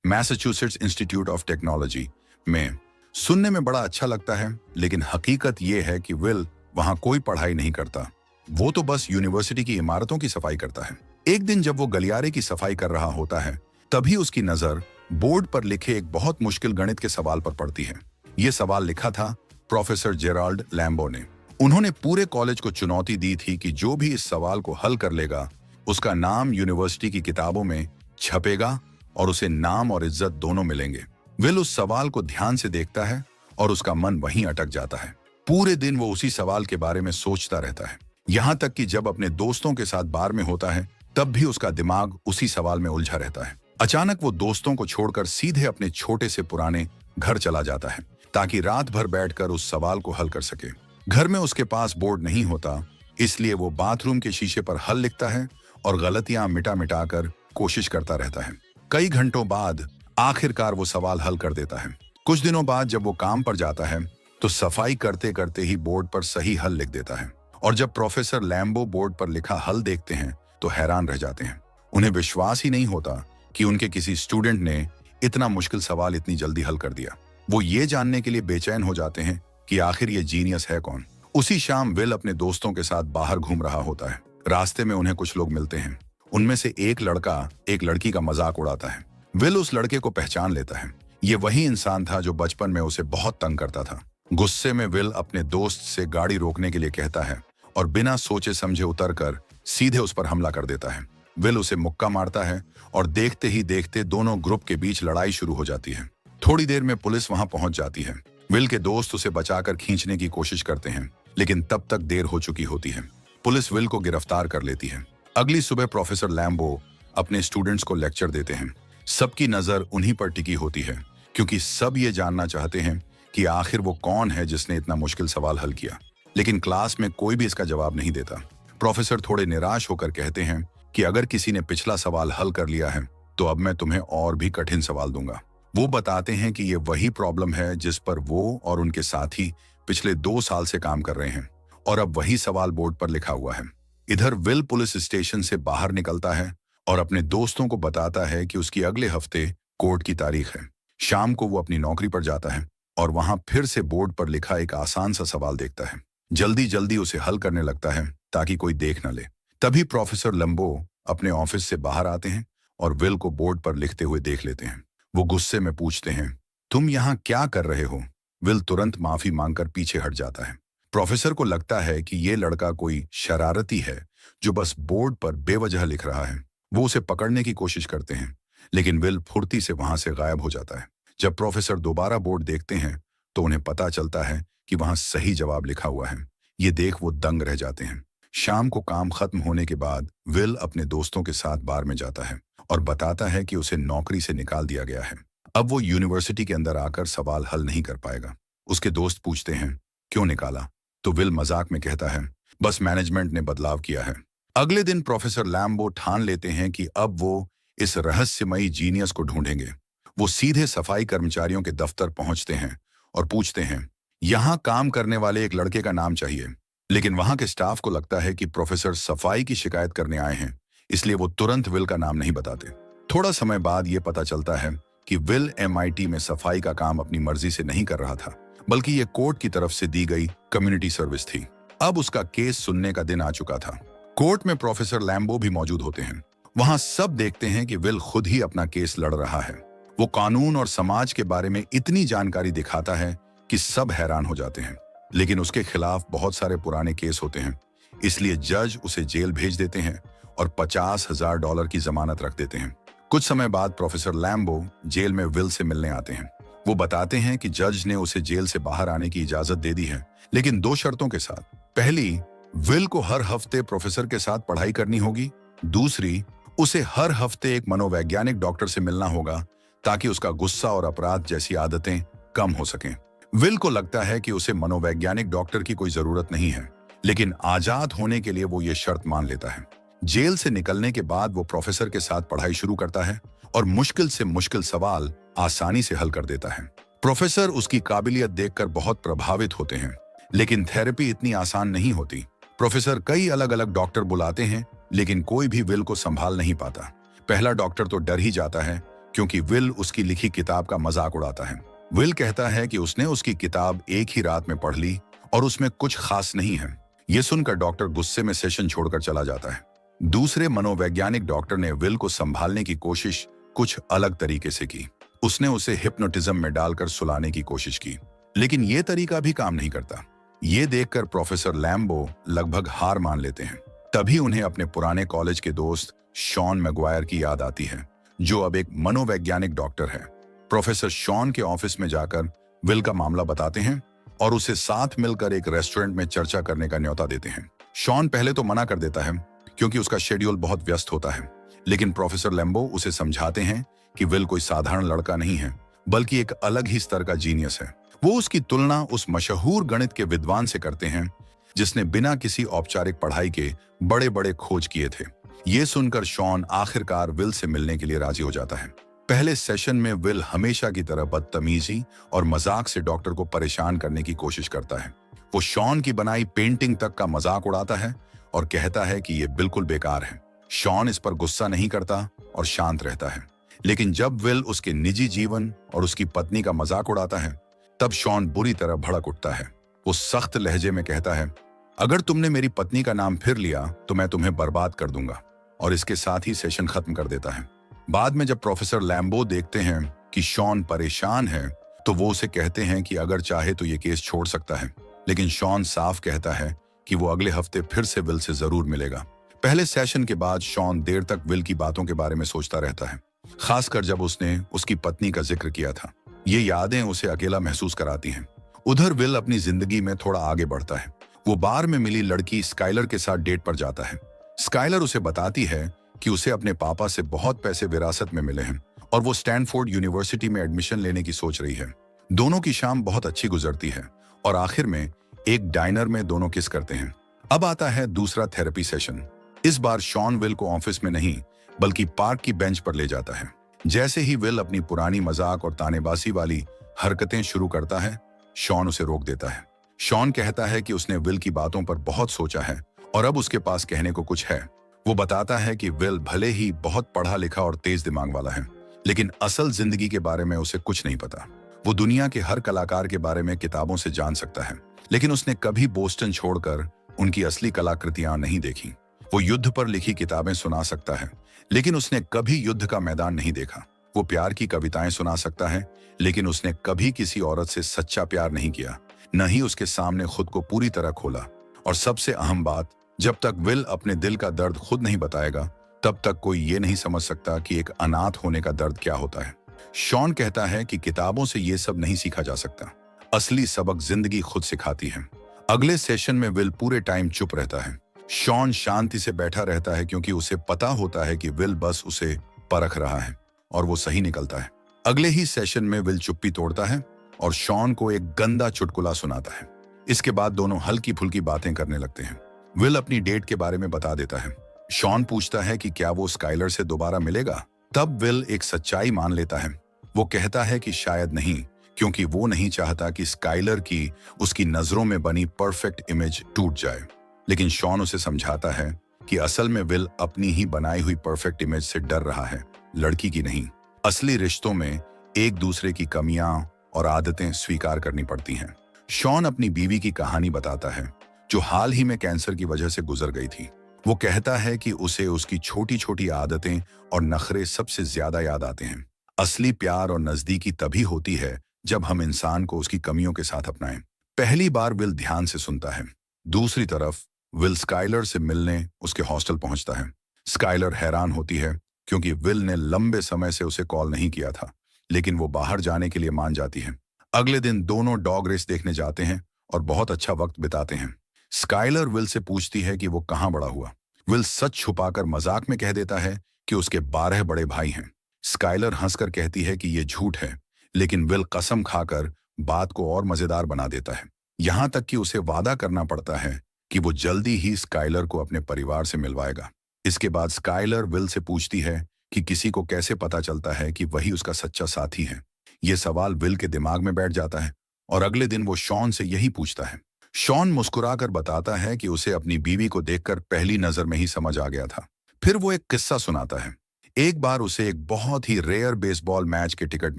Massachusetts institute of technology में। सुनने में बड़ा अच्छा लगता है, लेकिन हकीकत यह है कि विल वहां कोई पढ़ाई नहीं करता। वो तो बस यूनिवर्सिटी की इमारतों की सफाई करता है। एक दिन जब वो गलियारे की सफाई कर रहा होता है, तभी उसकी नजर बोर्ड पर लिखे एक बहुत मुश्किल गणित के सवाल पर पड़ती है। ये सवाल लिखा था प्रोफेसर जेराल्ड लैम्बो ने। उन्होंने पूरे कॉलेज को चुनौती दी थी कि जो भी इस सवाल को हल कर लेगा, उसका नाम यूनिवर्सिटी की किताबों में छपेगा और उसे नाम और इज्जत दोनों मिलेंगे। विल उस सवाल को ध्यान से देखता है और उसका मन वहीं अटक जाता है। पूरे दिन वो उसी सवाल के बारे में सोचता रहता है, यहाँ तक कि जब अपने दोस्तों के साथ बार में होता है, तब भी उसका दिमाग उसी सवाल में उलझा रहता है। अचानक वो दोस्तों को छोड़कर सीधे अपने छोटे से पुराने घर चला जाता है, ताकि रात भर बैठकर उस सवाल को हल कर सके। घर में उसके पास बोर्ड नहीं होता, इसलिए वो बाथरूम के शीशे पर हल लिखता है और गलतियां मिटा मिटा कर कोशिश करता रहता है। कई घंटों बाद आखिरकार वो सवाल हल कर देता है। कुछ दिनों बाद जब वो काम पर जाता है, तो सफाई करते करते ही बोर्ड पर सही हल लिख देता है। और जब प्रोफेसर लैम्बो बोर्ड पर लिखा हल देखते हैं, तो हैरान रह जाते हैं। उन्हें विश्वास ही नहीं होता कि उनके किसी स्टूडेंट ने इतना मुश्किल सवाल इतनी जल्दी हल कर दिया। वो ये जानने के लिए बेचैन हो जाते हैं कि आखिर ये जीनियस है कौन। उसी शाम विल अपने दोस्तों के साथ बाहर घूम रहा होता है। रास्ते में उन्हें कुछ लोग मिलते हैं। उनमें से एक लड़का एक लड़की का मजाक उड़ाता है। विल उस लड़के को पहचान लेता है। ये वही इंसान था जो बचपन में उसे बहुत तंग करता था। गुस्से में विल अपने दोस्त से गाड़ी रोकने के लिए कहता है और बिना सोचे समझे उतरकर सीधे उस पर हमला कर देता है। विल उसे मुक्का मारता है और देखते ही देखते दोनों ग्रुप के बीच लड़ाई शुरू हो जाती है। थोड़ी देर में पुलिस वहां पहुंच जाती है। विल के दोस्त उसे बचाकर खींचने की कोशिश करते हैं, लेकिन तब तक देर हो चुकी होती है। पुलिस विल को गिरफ्तार कर लेती है। अगली सुबह प्रोफेसर लैम्बो अपने स्टूडेंट्स को लेक्चर देते हैं। सबकी नजर उन्हीं पर टिकी होती है, क्योंकि सब ये जानना चाहते हैं कि आखिर वो कौन है जिसने इतना मुश्किल सवाल हल किया। लेकिन क्लास में कोई भी इसका जवाब नहीं देता। प्रोफेसर थोड़े निराश होकर कहते हैं कि अगर किसी ने पिछला सवाल हल कर लिया है, तो अब मैं तुम्हें और भी कठिन सवाल दूंगा। वो बताते हैं कि ये वही प्रॉब्लम है जिस पर वो और उनके साथी पिछले 2 साल से काम कर रहे हैं, और अब वही सवाल बोर्ड पर लिखा हुआ है। इधर विल पुलिस स्टेशन से बाहर निकलता है और अपने दोस्तों को बताता है कि उसकी अगले हफ्ते कोर्ट की तारीख है। शाम को वो अपनी नौकरी पर जाता है और वहां फिर से बोर्ड पर लिखा एक आसान सा सवाल देखता है। जल्दी जल्दी उसे हल करने लगता है ताकि कोई देख न ले। तभी प्रोफेसर लैम्बो अपने ऑफिस से बाहर आते हैं और विल को बोर्ड पर लिखते हुए देख लेते हैं। वो गुस्से में पूछते हैं, तुम यहाँ क्या कर रहे हो? विल तुरंत माफी मांगकर पीछे हट जाता है। प्रोफेसर को लगता है कि ये लड़का कोई शरारती है जो बस बोर्ड पर बेवजह लिख रहा है। वो उसे पकड़ने की कोशिश करते हैं, लेकिन विल फुर्ती से वहां से गायब हो जाता है। जब प्रोफेसर दोबारा बोर्ड देखते हैं, तो उन्हें पता चलता है कि वहां सही जवाब लिखा हुआ है। ये देख वो दंग रह जाते हैं। शाम को काम खत्म होने के बाद विल अपने दोस्तों के साथ बार में जाता है और बताता है कि उसे नौकरी से निकाल दिया गया है। अब वो यूनिवर्सिटी के अंदर आकर सवाल हल नहीं कर पाएगा। उसके दोस्त पूछते हैं, क्यों निकाला? तो विल मजाक में कहता है, बस मैनेजमेंट ने बदलाव किया है। अगले दिन प्रोफेसर लैम्बो ठान लेते हैं कि अब वो इस रहस्यमयी जीनियस को ढूंढेंगे। वो सीधे सफाई कर्मचारियों के दफ्तर पहुंचते हैं और पूछते हैं, यहाँ काम करने वाले एक लड़के का नाम चाहिए। लेकिन वहां के स्टाफ को लगता है कि प्रोफेसर सफाई की शिकायत करने आए हैं, इसलिए वो तुरंत विल का नाम नहीं बताते। थोड़ा समय बाद ये पता चलता है कि विल MIT में सफाई का काम अपनी मर्जी से नहीं कर रहा था, बल्कि ये कोर्ट की तरफ से दी गई कम्युनिटी सर्विस थी। अब उसका केस सुनने का दिन आ चुका था। कोर्ट में प्रोफेसर लैम्बो भी मौजूद होते हैं। वहां सब देखते हैं कि विल खुद ही अपना केस लड़ रहा है। वो कानून और समाज के बारे में इतनी जानकारी दिखाता है कि सब हैरान हो जाते हैं। लेकिन उसके खिलाफ बहुत सारे पुराने केस होते हैं, इसलिए जज उसे जेल भेज देते हैं और $50,000 की जमानत रख देते हैं। कुछ समय बाद प्रोफेसर लैम्बो जेल में विल से मिलने आते हैं। वो बताते हैं कि जज ने उसे जेल से बाहर आने की इजाजत दे दी है, लेकिन 2 शर्तों के साथ। पहली, विल को हर हफ्ते प्रोफेसर के साथ पढ़ाई करनी होगी। दूसरी, उसे हर हफ्ते एक मनोवैज्ञानिक डॉक्टर से मिलना होगा, ताकि उसका गुस्सा और अपराध जैसी आदतें कम हो सकें। विल को लगता है कि उसे मनोवैज्ञानिक डॉक्टर की कोई जरूरत नहीं है, लेकिन आजाद होने के लिए वो ये शर्त मान लेता है। जेल से निकलने के बाद वो प्रोफेसर के साथ पढ़ाई शुरू करता है और मुश्किल से मुश्किल सवाल आसानी से हल कर देता है। प्रोफेसर उसकी काबिलियत देखकर बहुत प्रभावित होते हैं, लेकिन थेरेपी इतनी आसान नहीं होती। प्रोफेसर कई अलग अलग डॉक्टर बुलाते हैं, लेकिन कोई भी विल को संभाल नहीं पाता। पहला डॉक्टर तो डर ही जाता है क्योंकि विल उसकी लिखी किताब का मजाक उड़ाता है। विल कहता है कि उसने उसकी किताब एक ही रात में पढ़ ली और उसमें कुछ खास नहीं है। ये सुनकर डॉक्टर गुस्से में सेशन छोड़कर चला जाता है। दूसरे मनोवैज्ञानिक डॉक्टर ने विल को संभालने की कोशिश कुछ अलग तरीके से की। उसने उसे हिप्नोटिज्म में डालकर सुलाने की कोशिश की, लेकिन यह तरीका भी काम नहीं करता। ये देखकर प्रोफेसर लैम्बो लगभग हार मान लेते हैं। तभी उन्हें अपने पुराने कॉलेज के दोस्त शॉन मैगवायर की याद आती है, जो अब एक मनोवैज्ञानिक डॉक्टर है। प्रोफेसर शॉन के ऑफिस में जाकर विल का मामला बताते हैं और उसे साथ मिलकर एक रेस्टोरेंट में चर्चा करने का न्योता देते हैं। शॉन पहले तो मना कर देता है क्योंकि उसका शेड्यूल बहुत व्यस्त होता है, लेकिन प्रोफेसर लैम्बो उसे समझाते हैं कि विल कोई साधारण लड़का नहीं है, बल्कि एक अलग ही स्तर का जीनियस है। वो उसकी तुलना उस मशहूर गणित के विद्वान से करते हैं जिसने बिना किसी औपचारिक पढ़ाई के बड़े बड़े खोज किए थे। ये सुनकर शॉन आखिरकार विल से मिलने के लिए राजी हो जाता है। पहले सेशन में विल हमेशा की तरह बदतमीजी और मजाक से डॉक्टर को परेशान करने की कोशिश करता है। वो शॉन की बनाई पेंटिंग तक का मजाक उड़ाता है और कहता है कि ये बिल्कुल बेकार है। शॉन इस पर गुस्सा नहीं करता और शांत रहता है, लेकिन जब विल उसके निजी जीवन और उसकी पत्नी का मजाक उड़ाता है, तब शॉन बुरी तरह भड़क उठता है। वो सख्त लहजे में कहता है, अगर तुमने मेरी पत्नी का नाम फिर लिया तो मैं तुम्हें बर्बाद कर दूंगा, और इसके साथ ही सेशन खत्म कर देता है। बाद में जब प्रोफेसर लैम्बो देखते हैं कि शॉन परेशान है, तो वो उसे कहते हैं कि अगर चाहे तो ये केस छोड़ सकता है, लेकिन शॉन साफ कहता है कि वो अगले हफ्ते फिर से विल से जरूर मिलेगा। पहले सेशन के बाद शॉन देर तक विल की बातों के बारे में सोचता रहता है, खासकर जब उसने उसकी पत्नी का जिक्र किया था। ये यादें उसे अकेला महसूस कराती हैं। उधर विल अपनी जिंदगी में थोड़ा आगे बढ़ता है। वो बार में मिली लड़की स्काइलर के साथ डेट पर जाता है। स्काइलर उसे बताती है कि उसे अपने पापा से बहुत पैसे विरासत में मिले हैं और वो स्टैनफोर्ड यूनिवर्सिटी में एडमिशन लेने की सोच रही है। दोनों की शाम बहुत अच्छी गुजरती है और आखिर में एक डाइनर में दोनों किस करते हैं। अब आता है दूसरा थेरेपी सेशन। इस बार शॉन विल को ऑफिस में नहीं बल्कि पार्क की बेंच पर ले जाता है। जैसे ही विल अपनी पुरानी मजाक और तानेबाजी वाली हरकतें शुरू करता है, शॉन उसे रोक देता है। शॉन कहता है कि उसने विल की बातों पर बहुत सोचा है और अब उसके पास कहने को कुछ है। वो बताता है कि विल भले ही बहुत पढ़ा लिखा और तेज दिमाग वाला है, लेकिन असल जिंदगी के बारे में उसे कुछ नहीं पता। वो दुनिया के हर कलाकार के बारे में किताबों से जान सकता है, लेकिन उसने कभी बोस्टन छोड़कर उनकी असली कलाकृतियां नहीं देखी। वो युद्ध पर लिखी किताबें सुना सकता है, लेकिन उसने कभी युद्ध का मैदान नहीं देखा। वो प्यार की कविताएं सुना सकता है, लेकिन उसने कभी किसी औरत से सच्चा प्यार नहीं किया, न ही उसके सामने खुद को पूरी तरह खोला। और सबसे अहम बात, जब तक विल अपने दिल का दर्द खुद नहीं बताएगा, तब तक कोई ये नहीं समझ सकता कि एक अनाथ होने का दर्द क्या होता है। शॉन कहता है कि किताबों से ये सब नहीं सीखा जा सकता, असली सबक जिंदगी खुद सिखाती है। अगले सेशन में विल पूरे टाइम चुप रहता है। शॉन शांति से बैठा रहता है क्योंकि उसे पता होता है कि विल बस उसे परख रहा है, और वो सही निकलता है। अगले ही सेशन में विल चुप्पी तोड़ता है और शॉन को एक गंदा चुटकुला सुनाता है। इसके बाद दोनों हल्की फुल्की बातें करने लगते हैं। विल अपनी डेट के बारे में बता देता है। शॉन पूछता है कि क्या वो स्काइलर से दोबारा मिलेगा। तब विल एक सच्चाई मान लेता है। वो कहता है कि शायद नहीं, क्योंकि वो नहीं चाहता कि स्काइलर की उसकी नजरों में बनी परफेक्ट इमेज टूट जाए। लेकिन शॉन उसे समझाता है कि असल में विल अपनी ही बनाई हुई परफेक्ट इमेज से डर रहा है, लड़की की नहीं। असली रिश्तों में एक दूसरे की कमियां और आदतें स्वीकार करनी पड़ती हैं। शॉन अपनी बीवी की कहानी बताता है, जो हाल ही में कैंसर की वजह से गुजर गई थी। वो कहता है कि उसे उसकी छोटी छोटी आदतें और नखरे सबसे ज्यादा याद आते हैं। असली प्यार और नजदीकी तभी होती है जब हम इंसान को उसकी कमियों के साथ अपनाएं। पहली बार विल ध्यान से सुनता है। दूसरी तरफ विल स्काइलर से मिलने उसके हॉस्टल पहुंचता है। स्काइलर हैरान होती है क्योंकि विल ने लंबे समय से उसे कॉल नहीं किया था, लेकिन वो बाहर जाने के लिए मान जाती है। अगले दिन दोनों डॉग रेस देखने जाते हैं और बहुत अच्छा वक्त बिताते हैं। स्काइलर विल से पूछती है कि वो कहाँ बड़ा हुआ। विल सच छुपाकर मजाक में कह देता है कि उसके 12 बड़े भाई हैं। स्काइलर हंसकर कहती है कि ये झूठ है, लेकिन विल कसम खाकर बात को और मजेदार बना देता है। यहाँ तक कि उसे वादा करना पड़ता है कि वो जल्दी ही स्काइलर को अपने परिवार से मिलवाएगा। इसके बाद स्काइलर विल से पूछती है कि किसी को कैसे पता चलता है कि वही उसका सच्चा साथी है। ये सवाल विल के दिमाग में बैठ जाता है और अगले दिन वो शॉन से यही पूछता है। शॉन मुस्कुराकर बताता है कि उसे अपनी बीवी को देखकर पहली नजर में ही समझ आ गया था। फिर वो एक किस्सा सुनाता है। एक बार उसे एक बहुत ही रेयर बेसबॉल मैच के टिकट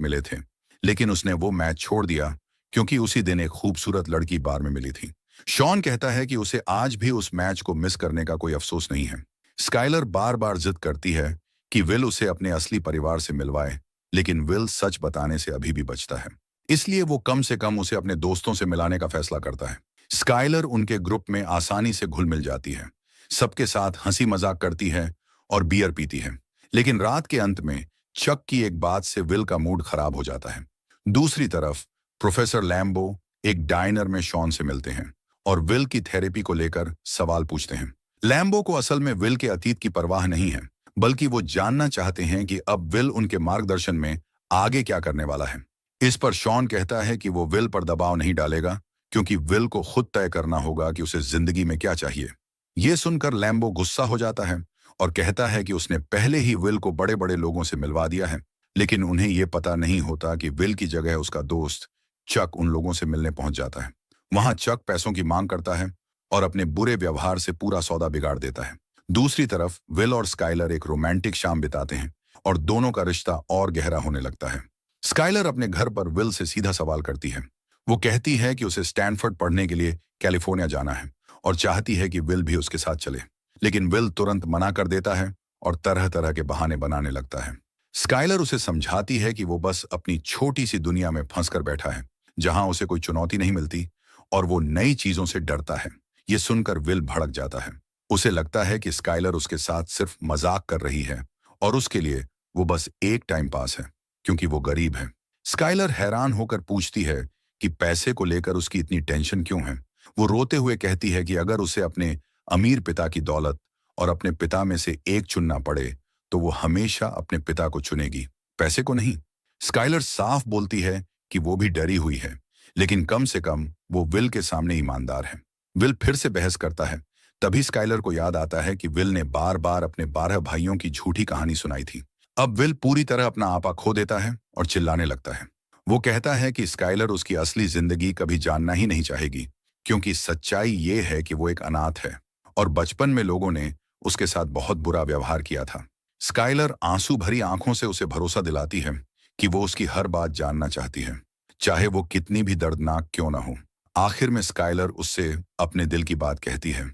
मिले थे, लेकिन उसने वो मैच छोड़ दिया क्योंकि उसी दिन एक खूबसूरत लड़की बार में मिली थी। शॉन कहता है कि उसे आज भी उस मैच को मिस करने का कोई अफसोस नहीं है। स्काइलर बार बार जिद करती है कि विल उसे अपने असली परिवार से मिलवाए, लेकिन विल सच बताने से अभी भी बचता है। इसलिए वो कम से कम उसे अपने दोस्तों से मिलाने का फैसला करता है। स्काइलर उनके ग्रुप में आसानी से घुल मिल जाती है, सबके साथ हंसी मजाक करती है और बियर पीती है। लेकिन रात के अंत में चक की एक बात से विल का मूड खराब हो जाता है। दूसरी तरफ प्रोफेसर लैम्बो एक डाइनर में शॉन से मिलते हैं और विल की थेरेपी को लेकर सवाल पूछते हैं। लैम्बो को असल में विल के अतीत की परवाह नहीं है, बल्कि वो जानना चाहते हैं कि अब विल उनके मार्गदर्शन में आगे क्या करने वाला है। इस पर शॉन कहता है कि वो विल पर दबाव नहीं डालेगा, क्योंकि विल को खुद तय करना होगा कि उसे जिंदगी में क्या चाहिए। ये सुनकर लैम्बो गुस्सा हो जाता है और कहता है कि उसने पहले ही विल को बड़े बड़े लोगों से मिलवा दिया है, लेकिन उन्हें ये पता नहीं होता कि विल की जगह उसका दोस्त चक उन लोगों से मिलने पहुंच जाता है। वहां चक पैसों की मांग करता है और अपने बुरे व्यवहार से पूरा सौदा बिगाड़ देता है। दूसरी तरफ विल और स्काइलर एक रोमांटिक शाम बिताते हैं और दोनों का रिश्ता और गहरा होने लगता है। स्काइलर अपने घर पर विल से सीधा सवाल करती है। वो कहती है कि उसे स्टैनफोर्ड पढ़ने के लिए कैलिफोर्निया जाना है और चाहती है कि विल भी उसके साथ चले, लेकिन विल तुरंत मना कर देता है और तरह तरह के बहाने बनाने लगता है। स्काइलर उसे समझाती है कि वो बस अपनी छोटी सी दुनिया में फंसकर बैठा है, जहां उसे कोई चुनौती नहीं मिलती और वो नई चीजों से डरता है। ये सुनकर विल भड़क जाता है। उसे लगता है कि स्काइलर उसके साथ सिर्फ मजाक कर रही है और उसके लिए वो बस एक टाइम पास है, क्योंकि वो गरीब है। स्काइलर हैरान होकर पूछती है कि पैसे को लेकर उसकी इतनी टेंशन क्यों है। वो रोते हुए कहती है कि अगर उसे अपने अमीर पिता की दौलत और अपने पिता में से एक चुनना पड़े, तो वो हमेशा अपने पिता को चुनेगी, पैसे को नहीं। स्काइलर साफ बोलती है कि वो भी डरी हुई है, लेकिन कम से कम वो विल के सामने ईमानदार है। विल फिर से बहस करता है। तभी स्काइलर को याद आता है कि विल ने बार बार अपने 12 भाइयों की झूठी कहानी सुनाई थी। अब विल पूरी तरह अपना आपा खो देता है और चिल्लाने लगता है। वो कहता है कि स्काइलर उसकी असली जिंदगी कभी जानना ही नहीं चाहेगी, क्योंकि सच्चाई ये है कि वो एक अनाथ है और बचपन में लोगों ने उसके साथ बहुत बुरा व्यवहार किया था। स्काइलर आंसू भरी आंखों से उसे भरोसा दिलाती है कि वो उसकी हर बात जानना चाहती है, चाहे वो कितनी भी दर्दनाक क्यों ना हो। आखिर में स्काइलर उससे अपने दिल की बात कहती है।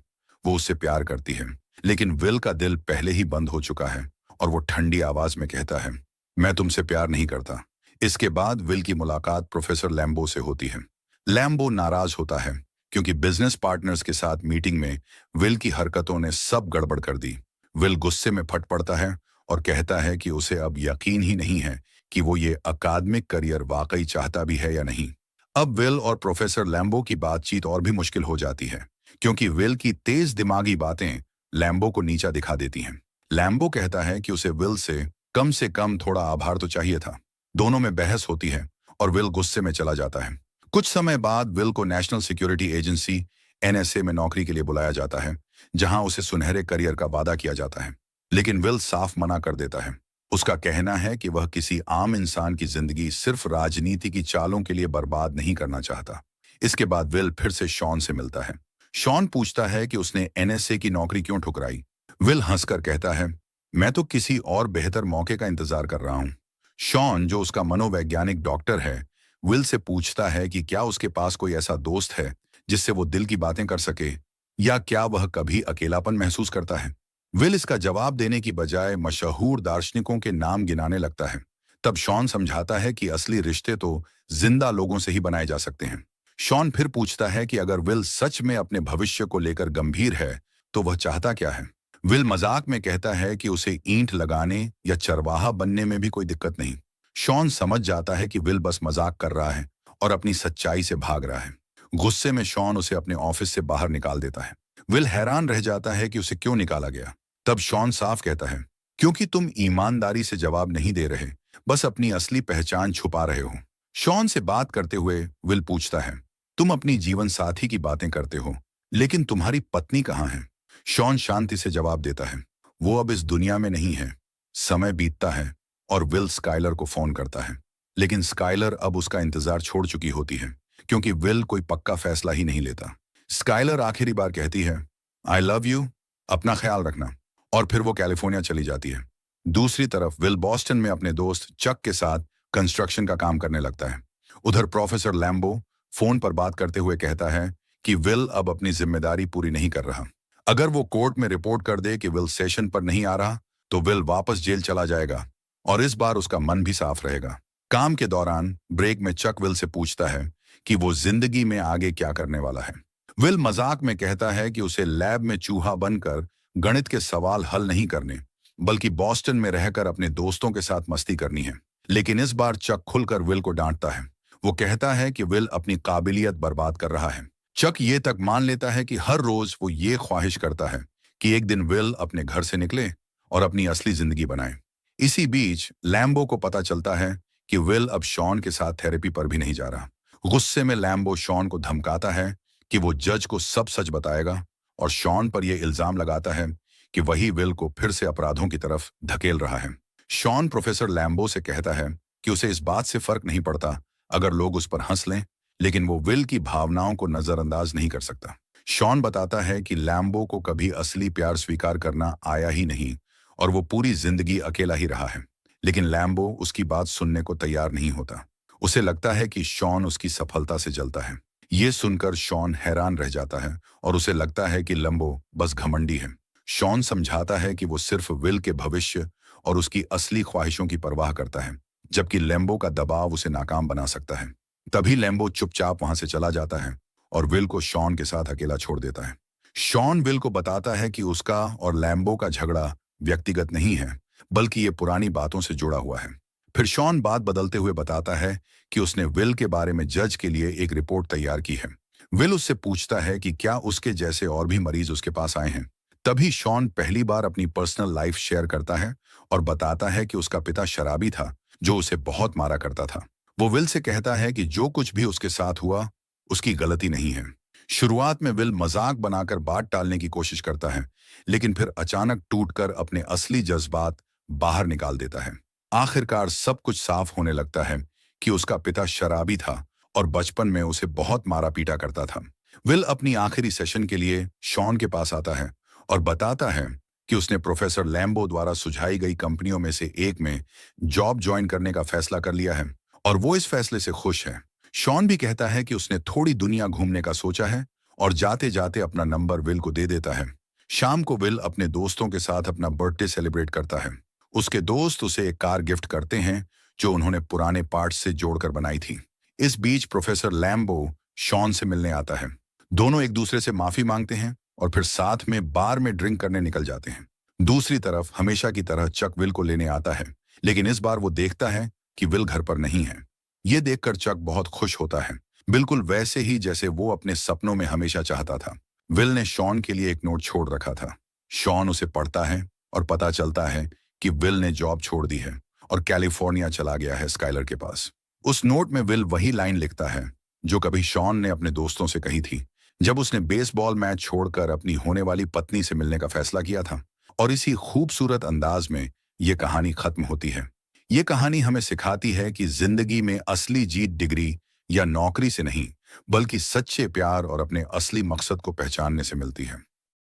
वो उससे प्यार करती है, लेकिन विल का दिल पहले ही बंद हो चुका है और वो ठंडी आवाज में कहता है, मैं तुमसे प्यार नहीं करता। इसके बाद विल की मुलाकात प्रोफेसर लैम्बो से होती है। लैम्बो नाराज होता है क्योंकि बिजनेस पार्टनर्स के साथ मीटिंग में विल की हरकतों ने सब गड़बड़ कर दी। विल गुस्से में फट पड़ता है और कहता है कि उसे अब यकीन ही नहीं है कि वो ये अकादमिक करियर वाकई चाहता भी है या नहीं। अब विल और प्रोफेसर लैम्बो की बातचीत और भी मुश्किल हो जाती है, क्योंकि विल की तेज दिमागी बातें लैम्बो को नीचा दिखा देती हैं। लैम्बो कहता है कि उसे विल से कम थोड़ा आभार तो चाहिए था। दोनों में बहस होती है और विल गुस्से में चला जाता है। कुछ समय बाद विल को नेशनल सिक्योरिटी एजेंसी NSA में नौकरी के लिए बुलाया जाता है, जहां उसे सुनहरे करियर का वादा किया जाता है, लेकिन विल साफ मना कर देता है। उसका कहना है कि वह किसी आम इंसान की जिंदगी सिर्फ राजनीति की चालों के लिए बर्बाद नहीं करना चाहता। इसके बाद विल फिर से शॉन से मिलता है। शॉन पूछता है कि उसने NSA की नौकरी क्यों ठुकराई। विल हंसकर कहता है, मैं तो किसी और बेहतर मौके का इंतजार कर रहा हूं। शॉन, जो उसका मनोवैज्ञानिक डॉक्टर है, विल से पूछता है कि क्या उसके पास कोई ऐसा दोस्त है जिससे वो दिल की बातें कर सके, या क्या वह कभी अकेलापन महसूस करता है। विल इसका जवाब देने की बजाय मशहूर दार्शनिकों के नाम गिनाने लगता है। तब शॉन समझाता है कि असली रिश्ते तो जिंदा लोगों से ही बनाए जा सकते हैं। शॉन फिर पूछता है कि अगर विल सच में अपने भविष्य को लेकर गंभीर है, तो वह चाहता क्या है। विल मजाक में कहता है कि उसे ईंट लगाने या चरवाहा बनने में भी कोई दिक्कत नहीं। शॉन समझ जाता है कि विल बस मजाक कर रहा है और अपनी सच्चाई से भाग रहा है। गुस्से में शॉन उसे अपने ऑफिस से बाहर निकाल देता है। विल हैरान रह जाता है कि उसे क्यों निकाला गया। तब शॉन साफ कहता है, क्योंकि तुम ईमानदारी से जवाब नहीं दे रहे, बस अपनी असली पहचान छुपा रहे हो। शॉन से बात करते हुए विल पूछता है, तुम अपनी जीवन साथी की बातें करते हो, लेकिन तुम्हारी पत्नी कहाँ है। शॉन शांति से जवाब देता है, वो अब इस दुनिया में नहीं है। समय बीतता है और विल स्काइलर को फोन करता है, लेकिन स्काइलर अब उसका इंतजार छोड़ चुकी होती है, क्योंकि विल कोई पक्का फैसला ही नहीं लेता। स्काइलर आखिरी बार कहती है, आई लव यू, अपना ख्याल रखना, और फिर वो कैलिफोर्निया चली जाती है। दूसरी तरफ विल बॉस्टन में अपने दोस्त चक के साथ कंस्ट्रक्शन का काम करने लगता है। उधर प्रोफेसर लैम्बो फोन पर बात करते हुए कहता है कि विल अब अपनी जिम्मेदारी पूरी नहीं कर रहा। अगर वो कोर्ट में रिपोर्ट कर दे कि विल सेशन पर नहीं आ रहा तो विल वापस जेल चला जाएगा और इस बार उसका मन भी साफ रहेगा। काम के दौरान ब्रेक में चक विल से पूछता है कि वो जिंदगी में आगे क्या करने वाला है। विल मजाक में कहता है कि उसे लैब में चूहा बनकर गणित के सवाल हल नहीं करने बल्कि बॉस्टन में रहकर अपने दोस्तों के साथ मस्ती करनी है। लेकिन इस बार चक खुलकर विल को डांटता है। वो कहता है कि विल अपनी काबिलियत बर्बाद कर रहा है। चक ये तक मान लेता है कि हर रोज वो ये ख्वाहिश करता है कि एक दिन विल अपने घर से निकले और अपनी असली जिंदगी बनाए। इसी बीच लैम्बो को पता चलता है कि विल अब शॉन के साथ थेरेपी पर भी नहीं जा रहा। गुस्से में लैम्बो शॉन को धमकाता है कि वो जज को सब सच बताएगा और शॉन पर यह इल्जाम लगाता है कि वही विल को फिर से अपराधों की तरफ धकेल रहा है। शॉन प्रोफेसर लैम्बो से कहता है कि उसे इस बात से फर्क नहीं पड़ता अगर लोग उस पर हंस लें, लेकिन वो विल की भावनाओं को नजरअंदाज नहीं कर सकता। शॉन बताता है कि लैम्बो को कभी असली प्यार स्वीकार करना आया ही नहीं और वो पूरी जिंदगी अकेला ही रहा है। लेकिन लैम्बो उसकी बात सुनने को तैयार नहीं होता। उसे लगता है कि शॉन उसकी सफलता से जलता है। ये सुनकर शॉन हैरान रह जाता है और उसे लगता है कि लैम्बो बस घमंडी है। शॉन समझाता है कि वो सिर्फ विल के भविष्य और उसकी असली ख्वाहिशों की परवाह करता है, जबकि लैम्बो का दबाव उसे नाकाम बना सकता है। तभी लैम्बो चुपचाप वहां से चला जाता है और विल को शॉन के साथ अकेला छोड़ देता है। शॉन विल को बताता है कि उसका और लैम्बो का झगड़ा व्यक्तिगत नहीं है, बल्कि ये पुरानी बातों से जुड़ा हुआ है। फिर शॉन बात बदलते हुए बताता है कि उसने विल के बारे में जज के लिए एक रिपोर्ट तैयार की है। विल उससे पूछता है कि क्या उसके जैसे और भी मरीज उसके पास आए हैं। तभी शॉन पहली बार अपनी पर्सनल लाइफ शेयर करता है और बताता है कि उसका पिता शराबी था जो उसे बहुत मारा करता था। वो विल से कहता है कि जो कुछ भी उसके साथ हुआ उसकी गलती नहीं है। शुरुआत में विल मजाक बनाकर बात टालने की कोशिश करता है, लेकिन फिर अचानक टूटकर अपने असली जज्बात बाहर निकाल देता है। आखिरकार सब कुछ साफ होने लगता है कि उसका पिता शराबी था और बचपन में उसे बहुत मारा पीटा करता था। विल अपनी आखिरी सेशन के लिए शॉन के पास आता है और बताता है कि उसने प्रोफेसर लैम्बो द्वारा सुझाई गई कंपनियों में से एक में जॉब ज्वाइन करने का फैसला कर लिया है और वो इस फैसले से खुश है। शॉन भी कहता है कि उसने थोड़ी दुनिया घूमने का सोचा है और जाते जाते अपना नंबर विल को दे देता है। शाम को विल अपने दोस्तों के साथ अपना बर्थडे सेलिब्रेट करता है। उसके दोस्त उसे एक कार गिफ्ट करते हैं जो उन्होंने पुराने पार्ट्स से जोड़कर बनाई थी। इस बीच प्रोफेसर लैम्बो शॉन से मिलने आता है। दोनों एक दूसरे से माफी मांगते हैं और फिर साथ में बार में ड्रिंक करने निकल जाते हैं। दूसरी तरफ हमेशा की तरह चक विल को लेने आता है, लेकिन इस बार वो देखता है कि विल घर पर नहीं है। ये देखकर चक बहुत खुश होता है, बिल्कुल वैसे ही जैसे वो अपने सपनों में हमेशा चाहता था। विल ने शॉन के लिए एक नोट छोड़ रखा था। शॉन उसे पढ़ता है और पता चलता है कि विल ने जॉब छोड़ दी है और कैलिफोर्निया चला गया है स्काइलर के पास। उस नोट में विल वही लाइन लिखता है जो कभी शॉन ने अपने दोस्तों से कही थी जब उसने बेसबॉल मैच छोड़कर अपनी होने वाली पत्नी से मिलने का फैसला किया था। और इसी खूबसूरत अंदाज में ये कहानी खत्म होती है। ये कहानी हमें सिखाती है कि जिंदगी में असली जीत डिग्री या नौकरी से नहीं, बल्कि सच्चे प्यार और अपने असली मकसद को पहचानने से मिलती है।